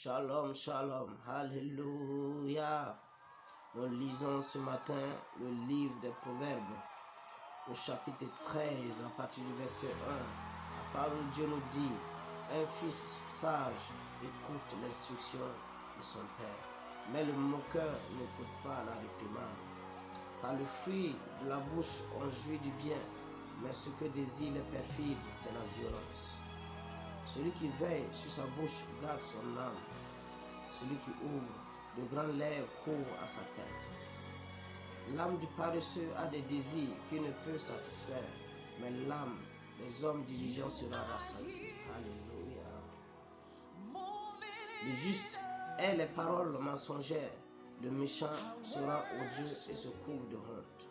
Shalom, shalom, alléluia. Nous lisons ce matin le livre des Proverbes au chapitre 13 à partir du verset 1. La parole de Dieu nous dit: un fils sage écoute l'instruction de son père, mais le moqueur n'écoute pas la réprimande. Par le fruit de la bouche on jouit du bien, mais ce que désirent les perfides, c'est la violence. Celui qui veille sur sa bouche garde son âme. Celui qui ouvre de grands lèvres court à sa perte. L'âme du paresseux a des désirs qu'il ne peut satisfaire, mais l'âme des hommes diligents sera rassasiée. Alléluia. Le juste est les paroles mensongères, le méchant sera odieux et se couvre de honte.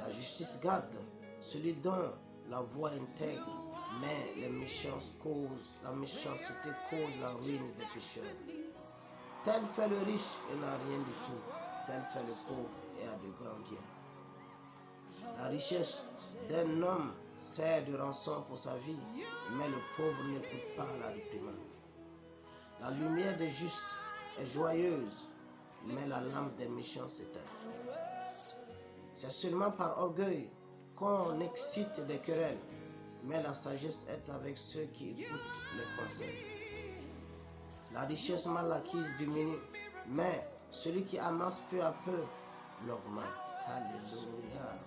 La justice garde celui dont la voix intègre, mais la méchanceté cause la ruine des pécheurs. Tel fait le riche et n'a rien du tout, tel fait le pauvre et a de grands biens. La richesse d'un homme sert de rançon pour sa vie, mais le pauvre n'écoute pas la réprimande. La lumière des justes est joyeuse, mais la lampe des méchants s'éteint. C'est seulement par orgueil qu'on excite des querelles, mais la sagesse est avec ceux qui écoutent les conseils. La richesse mal acquise diminue, mais celui qui amasse peu à peu l'augmente. Alléluia.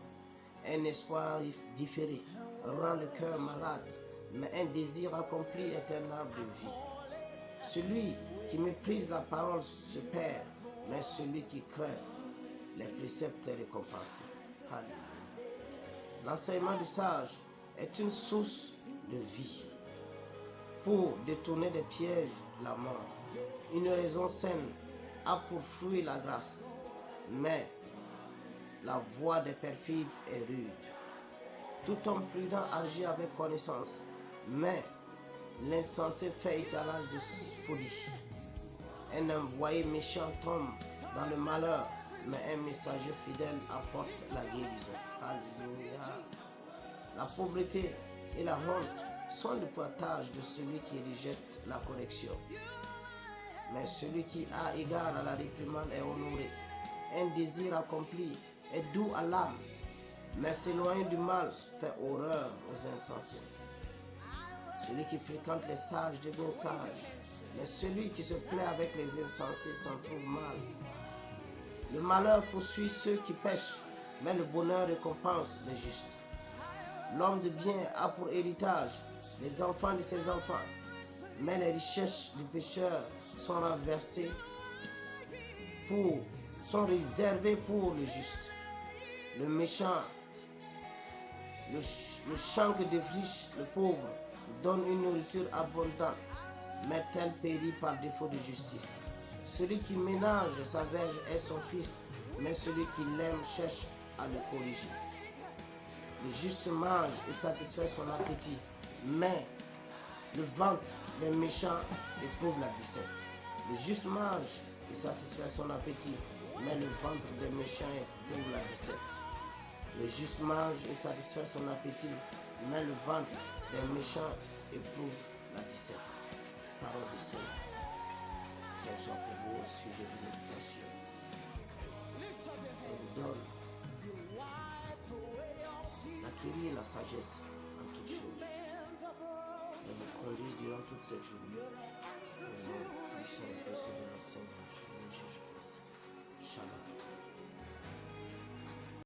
Un espoir différé rend le cœur malade, mais un désir accompli est un arbre de vie. Celui qui méprise la parole se perd, mais celui qui craint les préceptes est récompensé. Alléluia. L'enseignement du sage est une source de vie pour détourner des pièges la mort. Une raison saine a pour fruit la grâce, mais la voie des perfides est rude. Tout homme prudent agit avec connaissance, mais l'insensé fait étalage de folie. Un envoyé méchant tombe dans le malheur, mais un messager fidèle apporte la guérison. Alléluia. La pauvreté et la honte sont le partage de celui qui rejette la correction. Mais celui qui a égard à la réprimande est honoré. Un désir accompli est doux à l'âme, mais s'éloigner du mal fait horreur aux insensés. Celui qui fréquente les sages devient sage, mais celui qui se plaît avec les insensés s'en trouve mal. Le malheur poursuit ceux qui pêchent, mais le bonheur récompense les justes. L'homme de bien a pour héritage les enfants de ses enfants, mais les richesses du pécheur sont réservées pour le juste. Le méchant, le chanque défriche le pauvre, donne une nourriture abondante, mais tel périt par défaut de justice. Celui qui ménage sa verge est son fils, mais celui qui l'aime cherche à le corriger. Le juste mange et satisfait son appétit, mais le ventre des méchants éprouve la disette. Le juste mange et satisfait son appétit, mais le ventre des méchants éprouve la disette. Le juste mange et satisfait son appétit, mais le ventre des méchants éprouve la disette. Parole du Seigneur. Qu'elle soit pour vous au sujet de l'éducation. Elle vous donne d'acquérir la sagesse en toutes choses. Elle vous conduise durant toute cette journée.